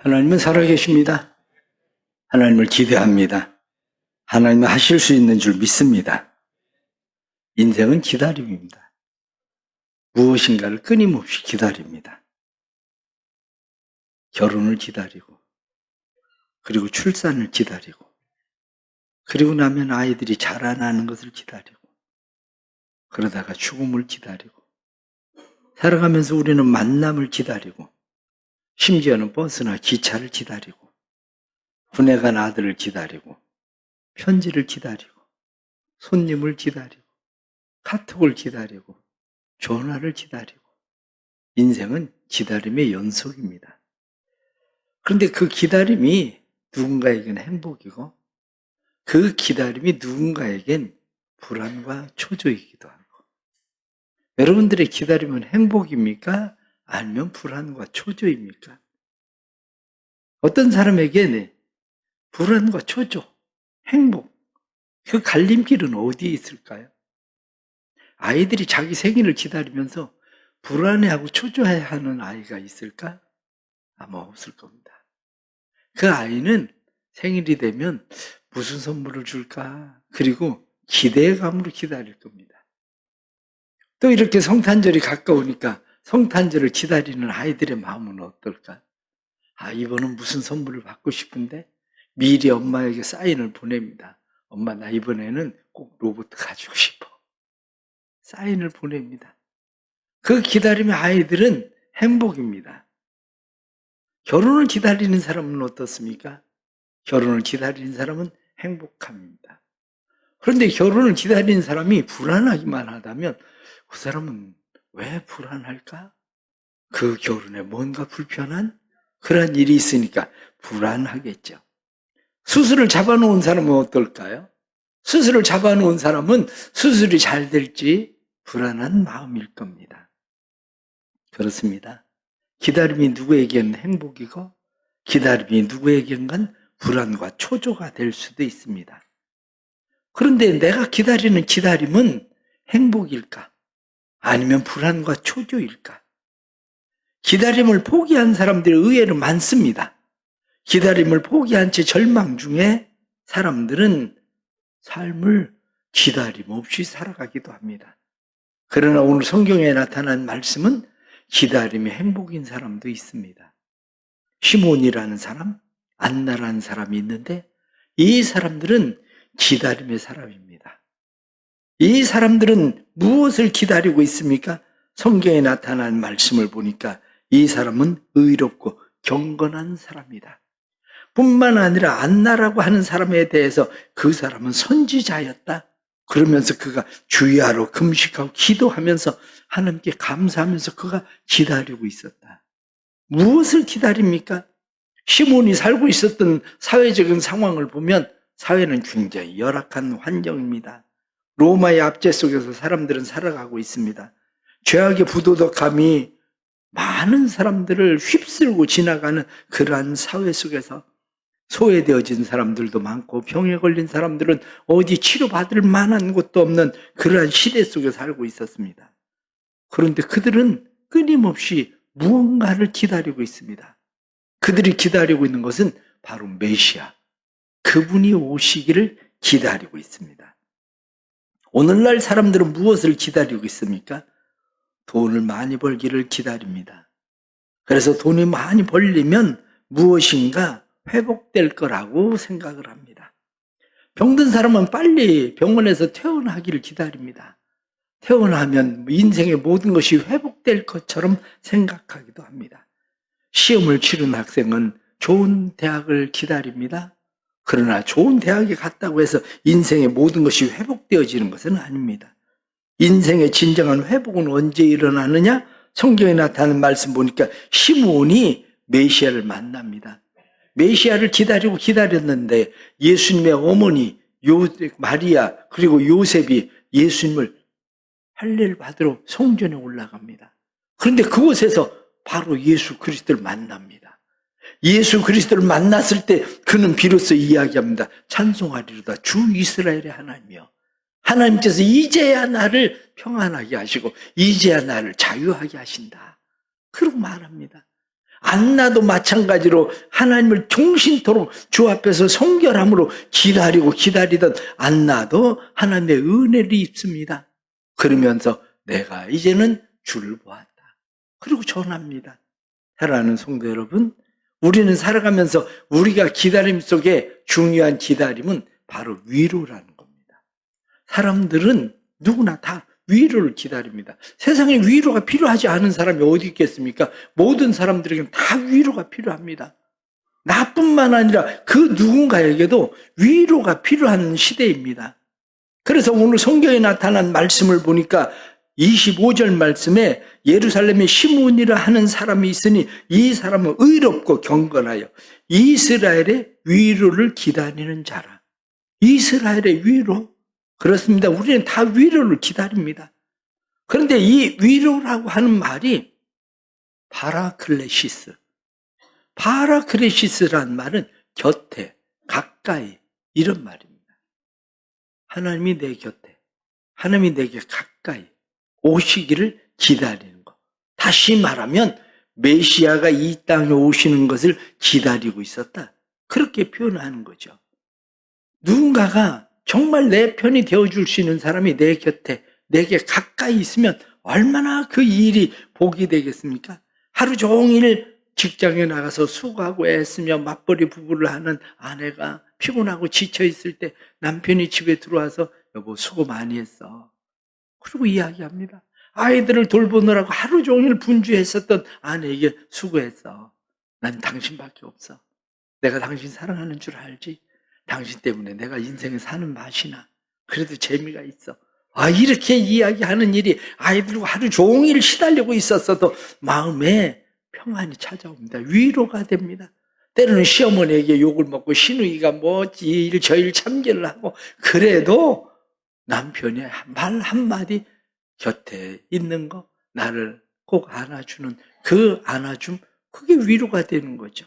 하나님은 살아계십니다. 하나님을 기대합니다. 하나님은 하실 수 있는 줄 믿습니다. 인생은 기다림입니다. 무엇인가를 끊임없이 기다립니다. 결혼을 기다리고, 그리고 출산을 기다리고, 그리고 나면 아이들이 자라나는 것을 기다리고, 그러다가 죽음을 기다리고, 살아가면서 우리는 만남을 기다리고, 심지어는 버스나 기차를 기다리고, 군에 간 아들을 기다리고, 편지를 기다리고, 손님을 기다리고, 카톡을 기다리고, 전화를 기다리고, 인생은 기다림의 연속입니다. 그런데 그 기다림이 누군가에겐 행복이고, 그 기다림이 누군가에겐 불안과 초조이기도 하고, 여러분들의 기다림은 행복입니까? 아니면 불안과 초조입니까? 어떤 사람에게는 불안과 초조, 행복, 그 갈림길은 어디에 있을까요? 아이들이 자기 생일을 기다리면서 불안해하고 초조해하는 아이가 있을까? 아마 없을 겁니다. 그 아이는 생일이 되면 무슨 선물을 줄까? 그리고 기대감으로 기다릴 겁니다. 또 이렇게 성탄절이 가까우니까 성탄절을 기다리는 아이들의 마음은 어떨까? 아, 이번은 무슨 선물을 받고 싶은데 미리 엄마에게 사인을 보냅니다. 엄마, 나 이번에는 꼭 로봇 가지고 싶어. 사인을 보냅니다. 그 기다림의 아이들은 행복입니다. 결혼을 기다리는 사람은 어떻습니까? 결혼을 기다리는 사람은 행복합니다. 그런데 결혼을 기다리는 사람이 불안하기만 하다면 그 사람은 왜 불안할까? 그 결혼에 뭔가 불편한 그런 일이 있으니까 불안하겠죠. 수술을 잡아놓은 사람은 어떨까요? 수술을 잡아놓은 사람은 수술이 잘 될지 불안한 마음일 겁니다. 그렇습니다. 기다림이 누구에게는 행복이고 기다림이 누구에게는 불안과 초조가 될 수도 있습니다. 그런데 내가 기다리는 기다림은 행복일까? 아니면 불안과 초조일까? 기다림을 포기한 사람들이 의외로 많습니다. 기다림을 포기한 채 절망 중에 사람들은 삶을 기다림 없이 살아가기도 합니다. 그러나 오늘 성경에 나타난 말씀은 기다림이 행복인 사람도 있습니다. 시몬이라는 사람, 안나라는 사람이 있는데 이 사람들은 기다림의 사람입니다. 이 사람들은 무엇을 기다리고 있습니까? 성경에 나타난 말씀을 보니까 이 사람은 의롭고 경건한 사람이다. 뿐만 아니라 안나라고 하는 사람에 대해서 그 사람은 선지자였다. 그러면서 그가 주야로 금식하고 기도하면서 하나님께 감사하면서 그가 기다리고 있었다. 무엇을 기다립니까? 시몬이 살고 있었던 사회적인 상황을 보면 사회는 굉장히 열악한 환경입니다. 로마의 압제 속에서 사람들은 살아가고 있습니다. 죄악의 부도덕함이 많은 사람들을 휩쓸고 지나가는 그러한 사회 속에서 소외되어진 사람들도 많고 병에 걸린 사람들은 어디 치료받을 만한 곳도 없는 그러한 시대 속에 살고 있었습니다. 그런데 그들은 끊임없이 무언가를 기다리고 있습니다. 그들이 기다리고 있는 것은 바로 메시아, 그분이 오시기를 기다리고 있습니다. 오늘날 사람들은 무엇을 기다리고 있습니까? 돈을 많이 벌기를 기다립니다. 그래서 돈이 많이 벌리면 무엇인가 회복될 거라고 생각을 합니다. 병든 사람은 빨리 병원에서 퇴원하기를 기다립니다. 퇴원하면 인생의 모든 것이 회복될 것처럼 생각하기도 합니다. 시험을 치른 학생은 좋은 대학을 기다립니다. 그러나 좋은 대학에 갔다고 해서 인생의 모든 것이 회복되어지는 것은 아닙니다. 인생의 진정한 회복은 언제 일어나느냐? 성경에 나타나는 말씀 보니까 시므온이 메시아를 만납니다. 메시아를 기다렸는데 예수님의 어머니 마리아 그리고 요셉이 예수님을 할례를 받으러 성전에 올라갑니다. 그런데 그곳에서 바로 예수 그리스도를 만납니다. 예수 그리스도를 만났을 때 그는 비로소 이야기합니다. 찬송하리로다 주 이스라엘의 하나님이여, 하나님께서 이제야 나를 평안하게 하시고 이제야 나를 자유하게 하신다. 그러고 말합니다. 안나도 마찬가지로 하나님을 종신토록 주 앞에서 성결함으로 기다리던 안나도 하나님의 은혜를 입습니다. 그러면서 내가 이제는 주를 보았다. 그리고 전합니다. 사랑하는 성도 여러분, 우리는 살아가면서 우리가 기다림 속에 중요한 기다림은 바로 위로라는 겁니다. 사람들은 누구나 다 위로를 기다립니다. 세상에 위로가 필요하지 않은 사람이 어디 있겠습니까? 모든 사람들에게는 다 위로가 필요합니다. 나뿐만 아니라 그 누군가에게도 위로가 필요한 시대입니다. 그래서 오늘 성경에 나타난 말씀을 보니까 25절 말씀에 예루살렘에 시므온이라 하는 사람이 있으니 이 사람은 의롭고 경건하여 이스라엘의 위로를 기다리는 자라. 이스라엘의 위로? 그렇습니다. 우리는 다 위로를 기다립니다. 그런데 이 위로라고 하는 말이 파라클레시스란 말은 곁에, 가까이 이런 말입니다. 하나님이 내 곁에, 하나님이 내게 가까이 오시기를 기다리는 것. 다시 말하면 메시아가 이 땅에 오시는 것을 기다리고 있었다. 그렇게 표현하는 거죠. 누군가가 정말 내 편이 되어줄 수 있는 사람이 내 곁에, 내게 가까이 있으면 얼마나 그 일이 복이 되겠습니까? 하루 종일 직장에 나가서 수고하고 애쓰며 맞벌이 부부를 하는 아내가 피곤하고 지쳐 있을 때 남편이 집에 들어와서 여보 수고 많이 했어. 그리고 이야기합니다. 아이들을 돌보느라고 하루 종일 분주했었던 아내에게 수고했어. 난 당신밖에 없어. 내가 당신 사랑하는 줄 알지? 당신 때문에 내가 인생에 사는 맛이나 그래도 재미가 있어. 이렇게 이야기하는 일이 아이들과 하루 종일 시달리고 있었어도 마음에 평안이 찾아옵니다. 위로가 됩니다. 때로는 시어머니에게 욕을 먹고 시누이가 뭐지 일 저 일 참견을 하고 그래도 남편이 말 한마디 곁에 있는 거, 나를 꼭 안아주는 그 안아줌, 그게 위로가 되는 거죠.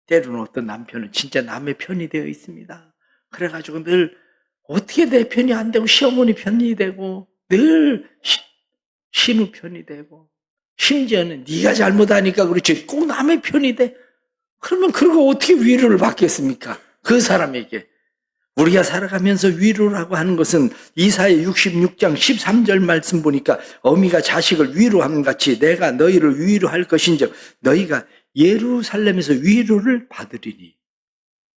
때로는 어떤 남편은 진짜 남의 편이 되어 있습니다. 그래가지고 늘 어떻게 내 편이 안 되고 시어머니 편이 되고 늘 시누 편이 되고 심지어는 네가 잘못하니까 그렇지 꼭 남의 편이 돼. 그러면 그거 어떻게 위로를 받겠습니까? 그 사람에게. 우리가 살아가면서 위로라고 하는 것은 이사야 66장 13절 말씀 보니까 어미가 자식을 위로함 같이 내가 너희를 위로할 것인즉 너희가 예루살렘에서 위로를 받으리니.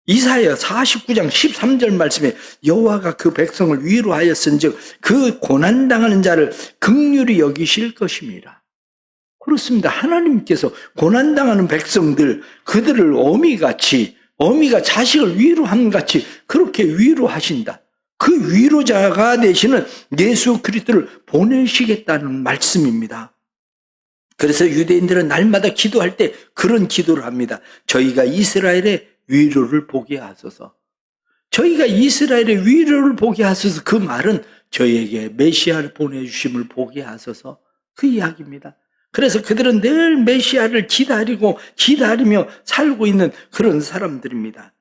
이사야 49장 13절 말씀에 여호와가 그 백성을 위로하였은즉 그 고난당하는 자를 긍휼히 여기실 것임이라. 그렇습니다. 하나님께서 고난당하는 백성들, 그들을 어미가 자식을 위로함 같이 그렇게 위로하신다. 그 위로자가 되시는 예수 그리스도를 보내시겠다는 말씀입니다. 그래서 유대인들은 날마다 기도할 때 그런 기도를 합니다. 저희가 이스라엘의 위로를 보게 하소서. 저희가 이스라엘의 위로를 보게 하소서. 그 말은 저희에게 메시아를 보내주심을 보게 하소서. 그 이야기입니다. 그래서 그들은 늘 메시아를 기다리며 살고 있는 그런 사람들입니다.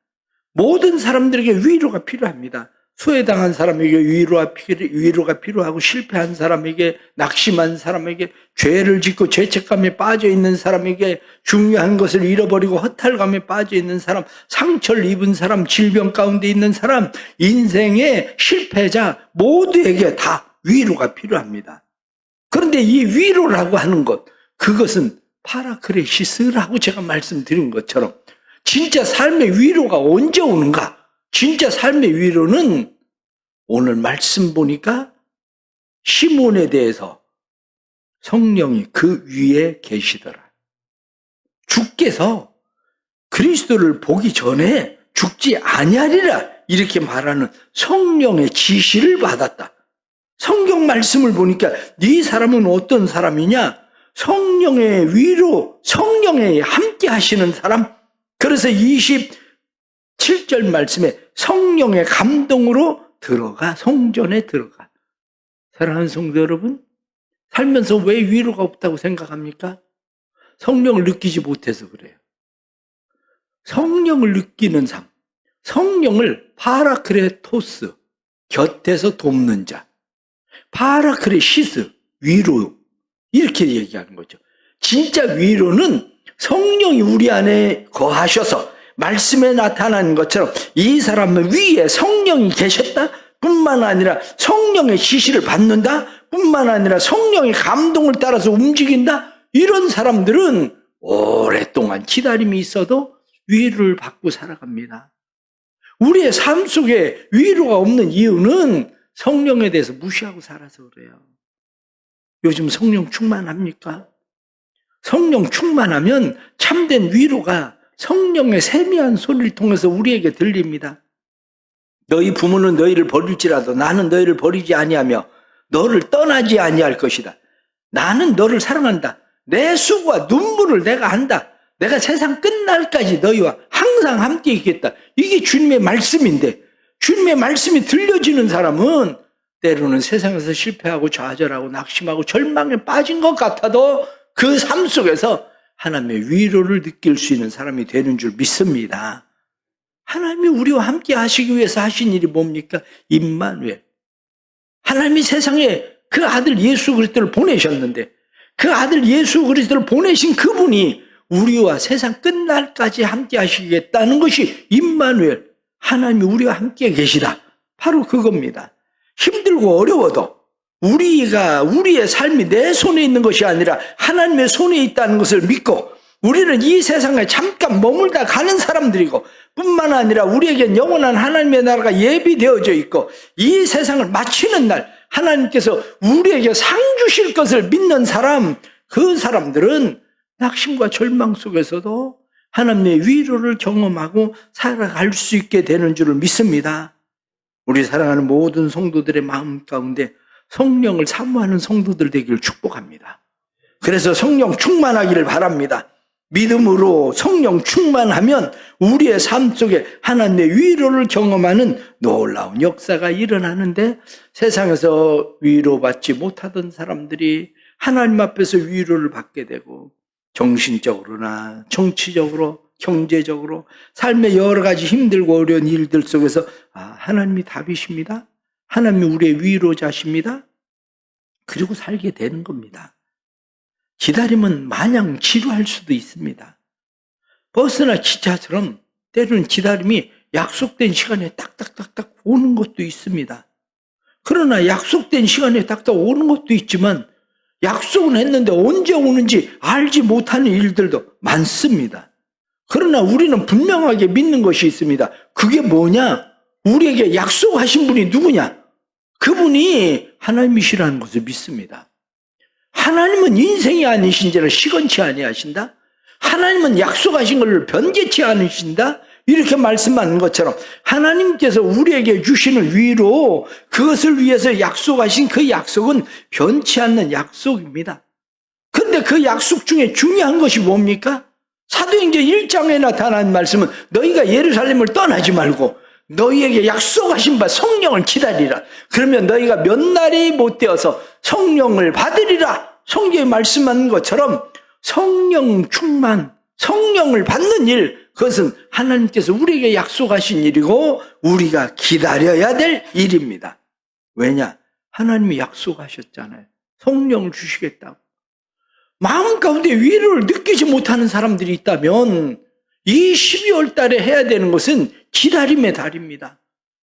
모든 사람들에게 위로가 필요합니다. 소외당한 사람에게 위로가 필요하고 실패한 사람에게, 낙심한 사람에게, 죄를 짓고 죄책감에 빠져 있는 사람에게, 중요한 것을 잃어버리고 허탈감에 빠져 있는 사람, 상처를 입은 사람, 질병 가운데 있는 사람, 인생의 실패자 모두에게 다 위로가 필요합니다. 그런데 이 위로라고 하는 것, 그것은 파라크레시스라고 제가 말씀드린 것처럼 진짜 삶의 위로가 언제 오는가? 진짜 삶의 위로는 오늘 말씀 보니까 시몬에 대해서 성령이 그 위에 계시더라. 주께서 그리스도를 보기 전에 죽지 아니하리라 이렇게 말하는 성령의 지시를 받았다. 성경 말씀을 보니까 네 사람은 어떤 사람이냐? 성령의 위로, 성령에 함께 하시는 사람. 그래서 27절 말씀에 성령의 감동으로 성전에 들어가. 사랑하는 성도 여러분, 살면서 왜 위로가 없다고 생각합니까? 성령을 느끼지 못해서 그래요. 성령을 느끼는 삶, 성령을 파라크레토스, 곁에서 돕는 자, 파라크레시스, 위로, 이렇게 얘기하는 거죠. 진짜 위로는 성령이 우리 안에 거하셔서 말씀에 나타나는 것처럼 이 사람은 위에 성령이 계셨다 뿐만 아니라 성령의 지시를 받는다 뿐만 아니라 성령의 감동을 따라서 움직인다. 이런 사람들은 오랫동안 기다림이 있어도 위로를 받고 살아갑니다. 우리의 삶 속에 위로가 없는 이유는 성령에 대해서 무시하고 살아서 그래요. 요즘 성령 충만합니까? 성령 충만하면 참된 위로가 성령의 세미한 소리를 통해서 우리에게 들립니다. 너희 부모는 너희를 버릴지라도 나는 너희를 버리지 아니하며 너를 떠나지 아니할 것이다. 나는 너를 사랑한다. 내 수고와 눈물을 내가 한다. 내가 세상 끝날까지 너희와 항상 함께 있겠다. 이게 주님의 말씀인데 주님의 말씀이 들려지는 사람은 때로는 세상에서 실패하고 좌절하고 낙심하고 절망에 빠진 것 같아도 그 삶 속에서 하나님의 위로를 느낄 수 있는 사람이 되는 줄 믿습니다. 하나님이 우리와 함께 하시기 위해서 하신 일이 뭡니까? 임마누엘. 하나님이 세상에 그 아들 예수 그리스도를 보내셨는데 그 아들 예수 그리스도를 보내신 그분이 우리와 세상 끝날까지 함께 하시겠다는 것이 임마누엘. 하나님이 우리와 함께 계시다. 바로 그겁니다. 힘들고 어려워도 우리의 삶이 내 손에 있는 것이 아니라 하나님의 손에 있다는 것을 믿고 우리는 이 세상에 잠깐 머물다 가는 사람들이고 뿐만 아니라 우리에겐 영원한 하나님의 나라가 예비되어져 있고 이 세상을 마치는 날 하나님께서 우리에게 상 주실 것을 믿는 사람, 그 사람들은 낙심과 절망 속에서도 하나님의 위로를 경험하고 살아갈 수 있게 되는 줄을 믿습니다. 우리 사랑하는 모든 성도들의 마음 가운데 성령을 사모하는 성도들 되기를 축복합니다. 그래서 성령 충만하기를 바랍니다. 믿음으로 성령 충만하면 우리의 삶 속에 하나님의 위로를 경험하는 놀라운 역사가 일어나는데 세상에서 위로받지 못하던 사람들이 하나님 앞에서 위로를 받게 되고 정신적으로나 정치적으로 경제적으로 삶의 여러 가지 힘들고 어려운 일들 속에서 하나님이 답이십니다. 하나님이 우리의 위로자십니다. 그리고 살게 되는 겁니다. 기다림은 마냥 지루할 수도 있습니다. 버스나 기차처럼 때로는 기다림이 약속된 시간에 딱딱딱딱 오는 것도 있습니다. 그러나 약속된 시간에 딱딱 오는 것도 있지만 약속은 했는데 언제 오는지 알지 못하는 일들도 많습니다. 그러나 우리는 분명하게 믿는 것이 있습니다. 그게 뭐냐? 우리에게 약속하신 분이 누구냐? 그분이 하나님이시라는 것을 믿습니다. 하나님은 인생이 아니신지라 시건치 아니하신다. 하나님은 약속하신 것을 변개치 않으신다. 이렇게 말씀하는 것처럼 하나님께서 우리에게 주시는 위로 그것을 위해서 약속하신 그 약속은 변치 않는 약속입니다. 그런데 그 약속 중에 중요한 것이 뭡니까? 사도행전 1장에 나타난 말씀은 너희가 예루살렘을 떠나지 말고 너희에게 약속하신 바 성령을 기다리라. 그러면 너희가 몇 날이 못 되어서 성령을 받으리라. 성경에 말씀하는 것처럼 성령 충만, 성령을 받는 일, 그것은 하나님께서 우리에게 약속하신 일이고 우리가 기다려야 될 일입니다. 왜냐? 하나님이 약속하셨잖아요. 성령을 주시겠다고. 마음 가운데 위로를 느끼지 못하는 사람들이 있다면 이 12월 달에 해야 되는 것은 기다림의 달입니다.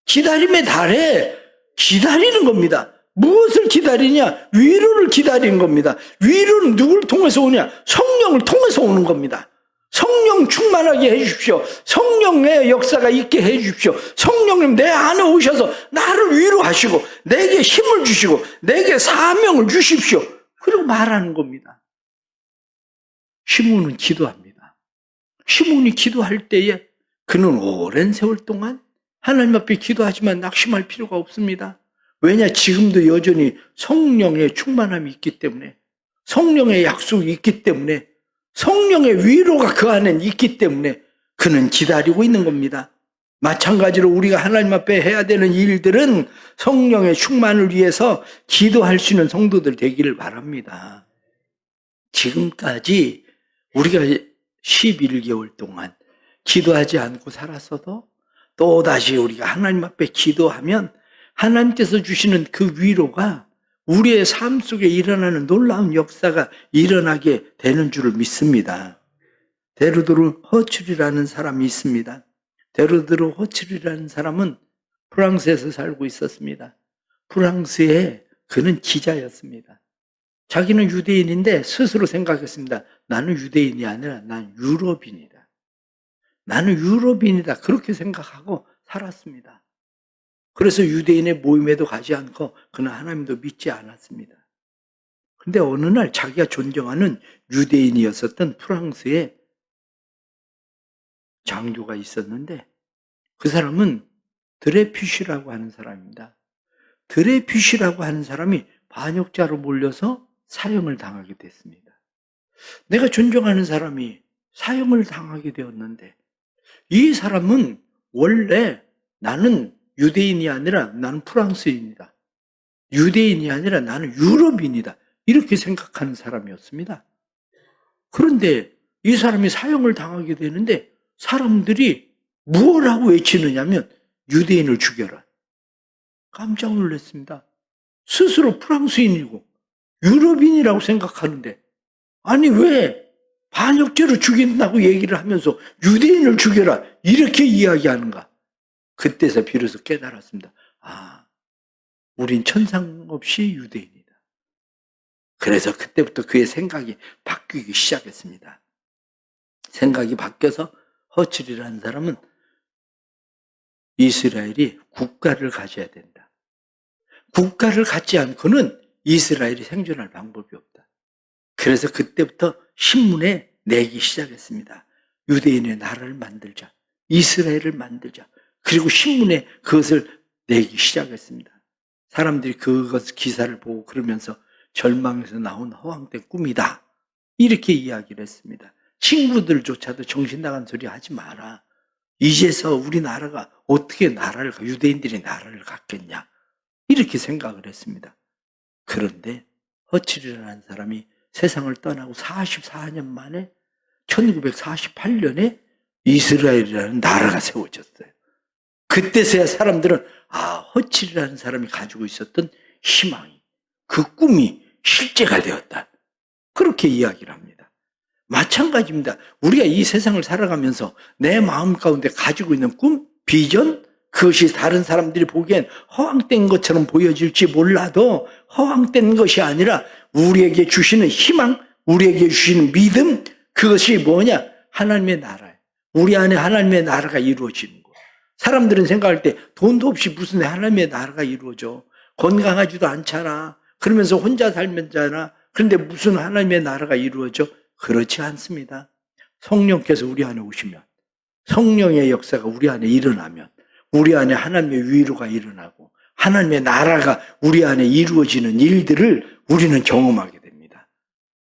기다림의 달에 기다리는 겁니다. 무엇을 기다리냐? 위로를 기다리는 겁니다. 위로는 누구를 통해서 오냐? 성령을 통해서 오는 겁니다. 성령 충만하게 해주십시오. 성령의 역사가 있게 해주십시오. 성령님 내 안에 오셔서 나를 위로하시고 내게 힘을 주시고 내게 사명을 주십시오. 그리고 말하는 겁니다. 시몬은 기도합니다. 시몬이 기도할 때에 그는 오랜 세월 동안 하나님 앞에 기도하지만 낙심할 필요가 없습니다. 왜냐? 지금도 여전히 성령의 충만함이 있기 때문에, 성령의 약속이 있기 때문에, 성령의 위로가 그 안에 있기 때문에 그는 기다리고 있는 겁니다. 마찬가지로 우리가 하나님 앞에 해야 되는 일들은 성령의 충만을 위해서 기도할 수 있는 성도들 되기를 바랍니다. 지금까지 우리가 11개월 동안 기도하지 않고 살았어도 또다시 우리가 하나님 앞에 기도하면 하나님께서 주시는 그 위로가 우리의 삶 속에 일어나는 놀라운 역사가 일어나게 되는 줄을 믿습니다. 데르도르 허출이라는 사람이 있습니다. 데르도르 허출이라는 사람은 프랑스에서 살고 있었습니다. 프랑스에 그는 기자였습니다. 자기는 유대인인데 스스로 생각했습니다. 나는 유대인이 아니라 난 유럽인이다. 나는 유럽인이다. 그렇게 생각하고 살았습니다. 그래서 유대인의 모임에도 가지 않고 그는 하나님도 믿지 않았습니다. 근데 어느 날 자기가 존경하는 유대인이었었던 프랑스의 장교가 있었는데 그 사람은 드레퓨시라고 하는 사람입니다. 드레퓨시라고 하는 사람이 반역자로 몰려서 사형을 당하게 됐습니다. 내가 존경하는 사람이 사형을 당하게 되었는데 이 사람은 원래 나는 유대인이 아니라 나는 프랑스인이다. 유대인이 아니라 나는 유럽인이다. 이렇게 생각하는 사람이었습니다. 그런데 이 사람이 사형을 당하게 되는데 사람들이 무엇라고 외치느냐면 유대인을 죽여라. 깜짝 놀랐습니다. 스스로 프랑스인이고 유럽인이라고 생각하는데 아니 왜 반역죄로 죽인다고 얘기를 하면서 유대인을 죽여라 이렇게 이야기하는가. 그때서 비로소 깨달았습니다. 아, 우린 천상 없이 유대인이다. 그래서 그때부터 그의 생각이 바뀌기 시작했습니다. 생각이 바뀌어서 허칠이라는 사람은 이스라엘이 국가를 가져야 된다. 국가를 갖지 않고는 이스라엘이 생존할 방법이 없다. 그래서 그때부터 신문에 내기 시작했습니다. 유대인의 나라를 만들자. 이스라엘을 만들자. 그리고 신문에 그것을 내기 시작했습니다. 사람들이 그것 기사를 보고 그러면서 절망에서 나온 허황된 꿈이다. 이렇게 이야기를 했습니다. 친구들조차도 정신 나간 소리 하지 마라. 이제서 우리나라가 어떻게 유대인들이 나라를 갖겠냐. 이렇게 생각을 했습니다. 그런데 허칠이라는 사람이 세상을 떠나고 44년 만에 1948년에 이스라엘이라는 나라가 세워졌어요. 그때서야 사람들은 허칠이라는 사람이 가지고 있었던 희망이, 그 꿈이 실제가 되었다. 그렇게 이야기를 합니다. 마찬가지입니다. 우리가 이 세상을 살아가면서 내 마음 가운데 가지고 있는 꿈, 비전, 그것이 다른 사람들이 보기엔 허황된 것처럼 보여질지 몰라도 허황된 것이 아니라 우리에게 주시는 희망, 우리에게 주시는 믿음, 그것이 뭐냐? 하나님의 나라예요. 우리 안에 하나님의 나라가 이루어지는 거. 사람들은 생각할 때 돈도 없이 무슨 하나님의 나라가 이루어져. 건강하지도 않잖아. 그러면서 혼자 살면잖아. 그런데 무슨 하나님의 나라가 이루어져? 그렇지 않습니다. 성령께서 우리 안에 오시면, 성령의 역사가 우리 안에 일어나면 우리 안에 하나님의 위로가 일어나고 하나님의 나라가 우리 안에 이루어지는 일들을 우리는 경험하게 됩니다.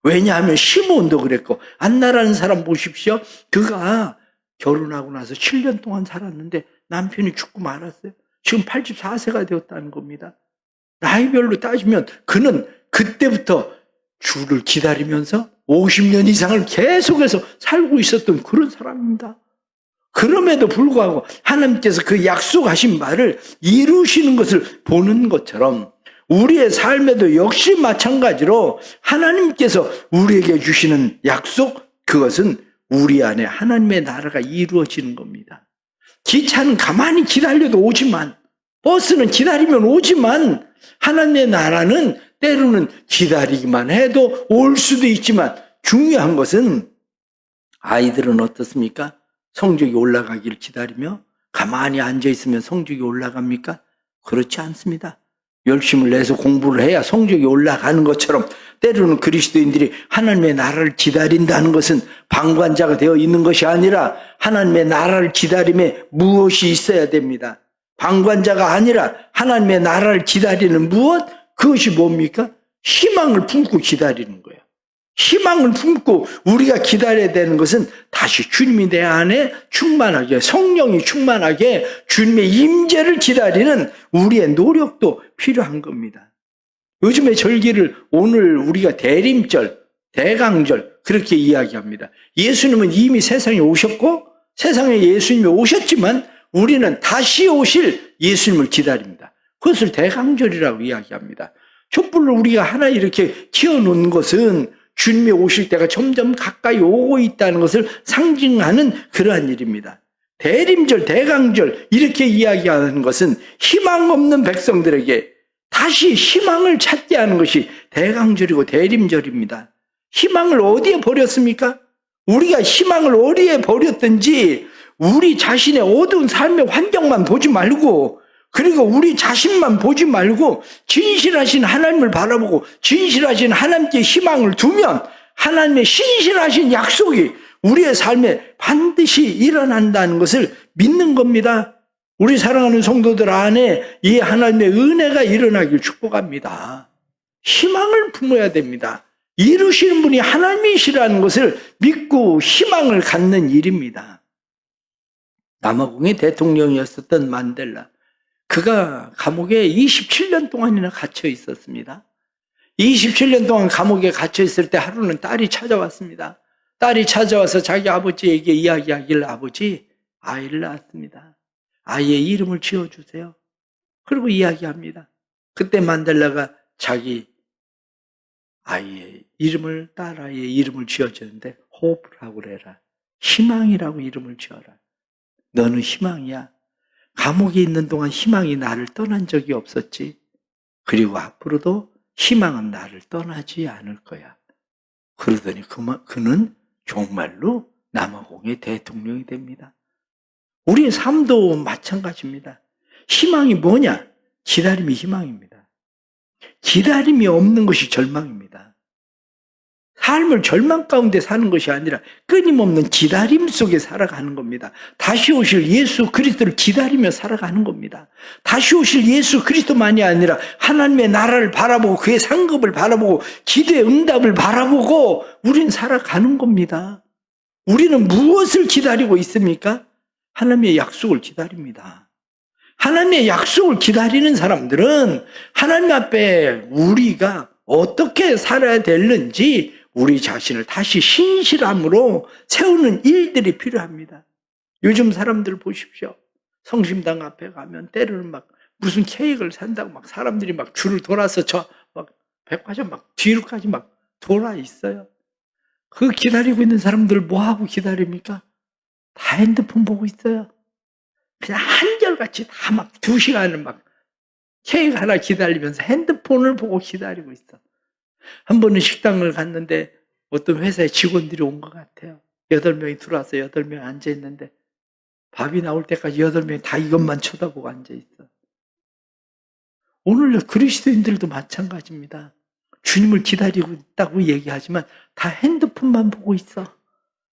왜냐하면 시므온도 그랬고, 안나라는 사람 보십시오. 그가 결혼하고 나서 7년 동안 살았는데 남편이 죽고 말았어요. 지금 84세가 되었다는 겁니다. 나이별로 따지면 그는 그때부터 주를 기다리면서 50년 이상을 계속해서 살고 있었던 그런 사람입니다. 그럼에도 불구하고 하나님께서 그 약속하신 말을 이루시는 것을 보는 것처럼 우리의 삶에도 역시 마찬가지로 하나님께서 우리에게 주시는 약속, 그것은 우리 안에 하나님의 나라가 이루어지는 겁니다. 기차는 가만히 기다려도 오지만, 버스는 기다리면 오지만, 하나님의 나라는 때로는 기다리기만 해도 올 수도 있지만, 중요한 것은 아이들은 어떻습니까? 성적이 올라가기를 기다리며 가만히 앉아있으면 성적이 올라갑니까? 그렇지 않습니다. 열심을 내서 공부를 해야 성적이 올라가는 것처럼 때로는 그리스도인들이 하나님의 나라를 기다린다는 것은 방관자가 되어 있는 것이 아니라 하나님의 나라를 기다림에 무엇이 있어야 됩니다. 방관자가 아니라 하나님의 나라를 기다리는 무엇? 그것이 뭡니까? 희망을 품고 기다리는 거예요. 희망을 품고 우리가 기다려야 되는 것은 다시 주님이 내 안에 충만하게, 성령이 충만하게 주님의 임재를 기다리는 우리의 노력도 필요한 겁니다. 요즘에 절기를 오늘 우리가 대림절, 대강절 그렇게 이야기합니다. 예수님은 이미 세상에 오셨고 세상에 예수님이 오셨지만 우리는 다시 오실 예수님을 기다립니다. 그것을 대강절이라고 이야기합니다. 촛불을 우리가 하나 이렇게 켜놓은 것은 주님이 오실 때가 점점 가까이 오고 있다는 것을 상징하는 그러한 일입니다. 대림절, 대강절 이렇게 이야기하는 것은 희망 없는 백성들에게 다시 희망을 찾게 하는 것이 대강절이고 대림절입니다. 희망을 어디에 버렸습니까? 우리가 희망을 어디에 버렸든지 우리 자신의 어두운 삶의 환경만 보지 말고, 그리고 우리 자신만 보지 말고 진실하신 하나님을 바라보고 진실하신 하나님께 희망을 두면 하나님의 신실하신 약속이 우리의 삶에 반드시 일어난다는 것을 믿는 겁니다. 우리 사랑하는 성도들 안에 이 하나님의 은혜가 일어나길 축복합니다. 희망을 품어야 됩니다. 이루시는 분이 하나님이시라는 것을 믿고 희망을 갖는 일입니다. 남아공의 대통령이었었던 만델라, 그가 감옥에 27년 동안이나 갇혀 있었습니다. 27년 동안 감옥에 갇혀 있을 때 하루는 딸이 찾아왔습니다. 딸이 찾아와서 자기 아버지에게 이야기하길래 아버지, 아이를 낳았습니다. 아이의 이름을 지어주세요. 그리고 이야기합니다. 그때 만델라가 자기 아이의 이름을, 딸아이의 이름을 지어주는데 호프라고 그래라. 희망이라고 이름을 지어라. 너는 희망이야. 감옥에 있는 동안 희망이 나를 떠난 적이 없었지. 그리고 앞으로도 희망은 나를 떠나지 않을 거야. 그러더니 그는 정말로 남아공의 대통령이 됩니다. 우리의 삶도 마찬가지입니다. 희망이 뭐냐? 기다림이 희망입니다. 기다림이 없는 것이 절망입니다. 삶을 절망 가운데 사는 것이 아니라 끊임없는 기다림 속에 살아가는 겁니다. 다시 오실 예수 그리스도를 기다리며 살아가는 겁니다. 다시 오실 예수 그리스도만이 아니라 하나님의 나라를 바라보고 그의 상급을 바라보고 기도의 응답을 바라보고 우린 살아가는 겁니다. 우리는 무엇을 기다리고 있습니까? 하나님의 약속을 기다립니다. 하나님의 약속을 기다리는 사람들은 하나님 앞에 우리가 어떻게 살아야 되는지 우리 자신을 다시 신실함으로 세우는 일들이 필요합니다. 요즘 사람들 보십시오. 성심당 앞에 가면 때로는 막 무슨 케이크를 산다고 막 사람들이 막 줄을 돌아서 막 백화점 막 뒤로까지 막 돌아 있어요. 그 기다리고 있는 사람들 뭐하고 기다립니까? 다 핸드폰 보고 있어요. 그냥 한결같이 다 막 2시간을 막 케이크 하나 기다리면서 핸드폰을 보고 기다리고 있어. 한 번은 식당을 갔는데 어떤 회사의 직원들이 온 것 같아요. 8명이 들어와서 8명 앉아있는데 밥이 나올 때까지 8명이 다 이것만 쳐다보고 앉아있어. 오늘날 그리스도인들도 마찬가지입니다. 주님을 기다리고 있다고 얘기하지만 다 핸드폰만 보고 있어.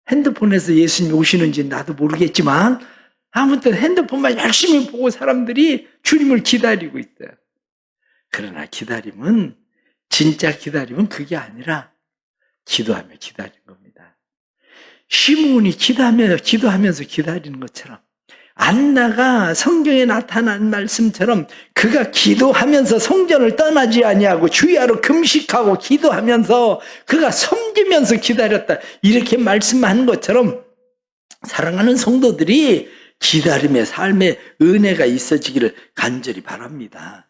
핸드폰에서 예수님이 오시는지 나도 모르겠지만 아무튼 핸드폰만 열심히 보고 사람들이 주님을 기다리고 있어요. 그러나 기다림은, 진짜 기다림은 그게 아니라 기도하며 기다리는 겁니다. 시므온이 기도하면서 기다리는 것처럼 안나가 성경에 나타난 말씀처럼 그가 기도하면서 성전을 떠나지 아니하고 주야로 금식하고 기도하면서 그가 섬기면서 기다렸다, 이렇게 말씀하는 것처럼 사랑하는 성도들이 기다림의 삶에 은혜가 있어지기를 간절히 바랍니다.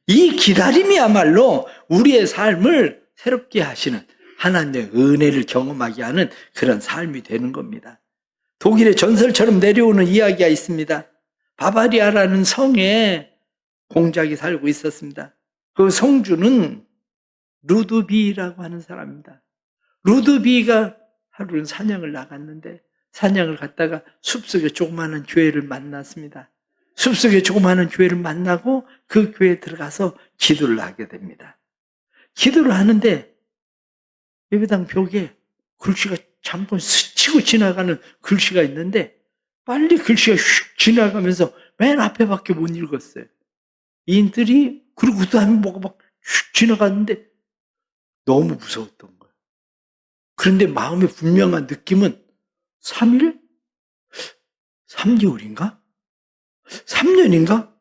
이 기다림이야말로 우리의 삶을 새롭게 하시는 하나님의 은혜를 경험하게 하는 그런 삶이 되는 겁니다. 독일의 전설처럼 내려오는 이야기가 있습니다. 바바리아라는 성에 공작이 살고 있었습니다. 그 성주는 루드비라고 하는 사람입니다. 루드비가 하루는 사냥을 나갔는데 사냥을 갔다가 숲속에 조그마한 교회를 만났습니다. 숲속에 조그마한 교회를 만나고 그 교회에 들어가서 기도를 하게 됩니다. 기도를 하는데 예배당 벽에 글씨가 잠깐 스치고 지나가는 글씨가 있는데 빨리 글씨가 휙 지나가면서 맨 앞에밖에 못 읽었어요. 인들이 그리고 그 다음에 뭐가 막 휙 지나갔는데 너무 무서웠던 거예요. 그런데 마음의 분명한 느낌은 3일? 3개월인가? 3년인가?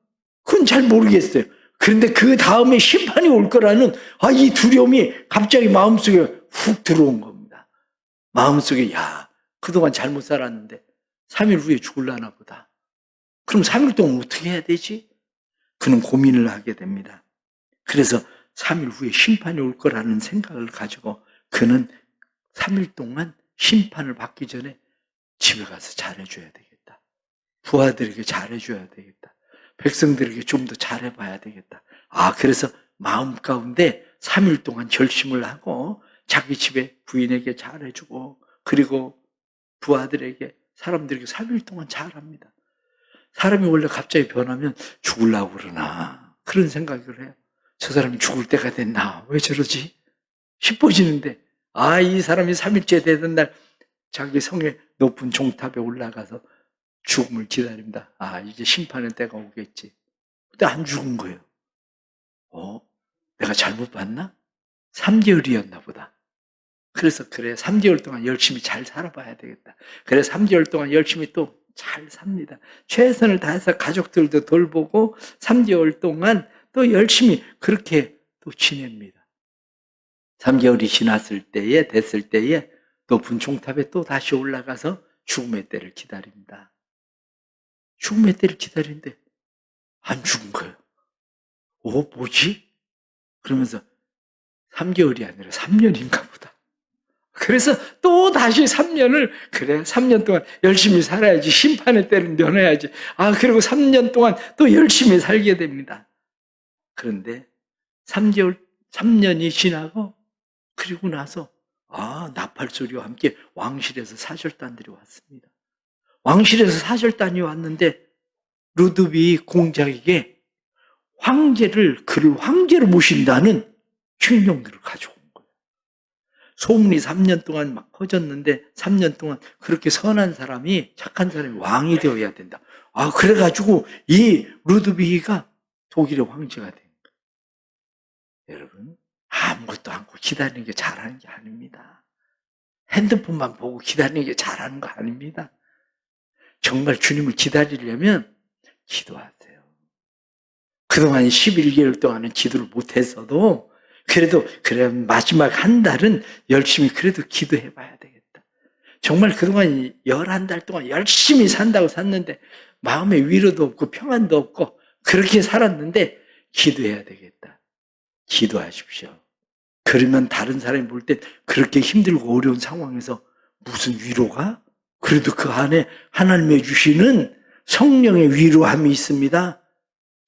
그건 잘 모르겠어요. 그런데 그 다음에 심판이 올 거라는 이 두려움이 갑자기 마음속에 훅 들어온 겁니다. 마음속에 그동안 잘못 살았는데 3일 후에 죽을라나 보다. 그럼 3일 동안 어떻게 해야 되지? 그는 고민을 하게 됩니다. 그래서 3일 후에 심판이 올 거라는 생각을 가지고 그는 3일 동안 심판을 받기 전에 집에 가서 잘해줘야 되겠다. 부하들에게 잘해줘야 되겠다. 백성들에게 좀 더 잘해봐야 되겠다. 그래서 마음 가운데 3일 동안 결심을 하고 자기 집에 부인에게 잘해주고 그리고 부하들에게 사람들에게 3일 동안 잘합니다. 사람이 원래 갑자기 변하면 죽으려고 그러나 그런 생각을 해요. 저 사람이 죽을 때가 됐나? 왜 저러지? 싶어지는데 이 사람이 3일째 되던 날 자기 성의 높은 종탑에 올라가서 죽음을 기다립니다. 이제 심판의 때가 오겠지. 근데 안 죽은 거예요. 내가 잘못 봤나? 3개월이었나 보다. 그래서 그래 3개월 동안 열심히 잘 살아봐야 되겠다. 그래 3개월 동안 열심히 또 잘 삽니다. 최선을 다해서 가족들도 돌보고 3개월 동안 또 열심히 그렇게 또 지냅니다. 3개월이 됐을 때에 높은 종탑에 또 다시 올라가서 죽음의 때를 기다립니다. 죽음의 때를 기다리는데 안 죽은 거예요. 뭐지? 그러면서 3개월이 아니라 3년인가 보다. 그래서 또 다시 3년을 3년 동안 열심히 살아야지. 심판의 때를 면해야지. 그리고 3년 동안 또 열심히 살게 됩니다. 그런데 3년이 지나고 그리고 나서 나팔소리와 함께 왕실에서 사절단들이 왔습니다. 왕실에서 사절단이 왔는데 루드비 공작에게 그를 황제로 모신다는 칙령들을 가져온 거예요. 소문이 3년 동안 막 퍼졌는데 3년 동안 그렇게 선한 사람이 착한 사람이 왕이 되어야 된다. 그래가지고 이 루드비히가 독일의 황제가 된 거예요. 여러분 아무것도 않고 기다리는 게 잘하는 게 아닙니다. 핸드폰만 보고 기다리는 게 잘하는 거 아닙니다. 정말 주님을 기다리려면 기도하세요. 그동안 11개월 동안은 기도를 못했어도 그래도 마지막 한 달은 열심히 그래도 기도해봐야 되겠다. 정말 그동안 11달 동안 열심히 산다고 샀는데 마음에 위로도 없고 평안도 없고 그렇게 살았는데 기도해야 되겠다. 기도하십시오. 그러면 다른 사람이 볼 때 그렇게 힘들고 어려운 상황에서 무슨 위로가? 그래도 그 안에 하나님의 주시는 성령의 위로함이 있습니다.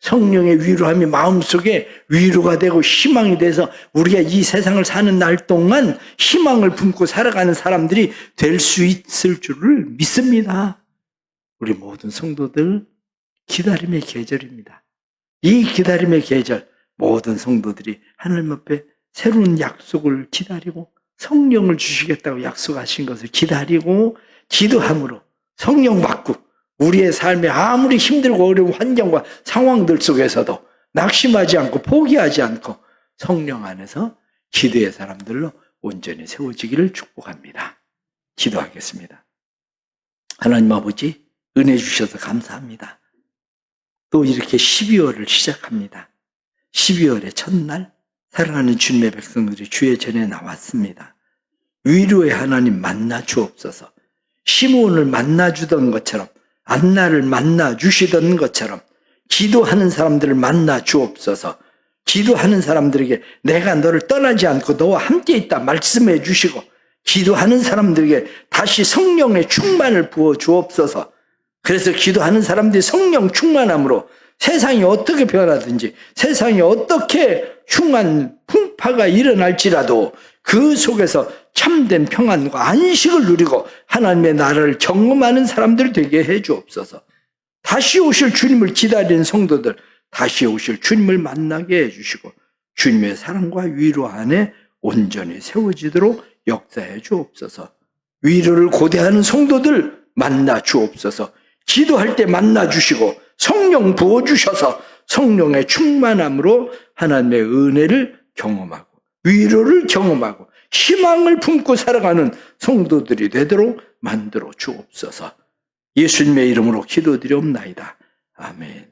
성령의 위로함이 마음속에 위로가 되고 희망이 돼서 우리가 이 세상을 사는 날 동안 희망을 품고 살아가는 사람들이 될 수 있을 줄을 믿습니다. 우리 모든 성도들 기다림의 계절입니다. 이 기다림의 계절 모든 성도들이 하나님 앞에 새로운 약속을 기다리고 성령을 주시겠다고 약속하신 것을 기다리고 기도함으로 성령 받고 우리의 삶에 아무리 힘들고 어려운 환경과 상황들 속에서도 낙심하지 않고 포기하지 않고 성령 안에서 기도의 사람들로 온전히 세워지기를 축복합니다. 기도하겠습니다. 하나님 아버지 은혜 주셔서 감사합니다. 또 이렇게 12월을 시작합니다. 12월의 첫날 사랑하는 주님의 백성들이 주의 전에 나왔습니다. 위로의 하나님 만나 주옵소서. 시므온을 만나 주던 것처럼 안나를 만나 주시던 것처럼 기도하는 사람들을 만나 주옵소서. 기도하는 사람들에게 내가 너를 떠나지 않고 너와 함께 있다 말씀해 주시고 기도하는 사람들에게 다시 성령의 충만을 부어 주옵소서. 그래서 기도하는 사람들이 성령 충만함으로 세상이 어떻게 변하든지 세상이 어떻게 흉한 풍파가 일어날지라도 그 속에서 참된 평안과 안식을 누리고 하나님의 나라를 경험하는 사람들 되게 해 주옵소서. 다시 오실 주님을 기다리는 성도들 다시 오실 주님을 만나게 해주시고 주님의 사랑과 위로 안에 온전히 세워지도록 역사해 주옵소서. 위로를 고대하는 성도들 만나 주옵소서. 기도할 때 만나 주시고 성령 부어주셔서 성령의 충만함으로 하나님의 은혜를 경험하고 위로를 경험하고 희망을 품고 살아가는 성도들이 되도록 만들어 주옵소서. 예수님의 이름으로 기도드리옵나이다. 아멘.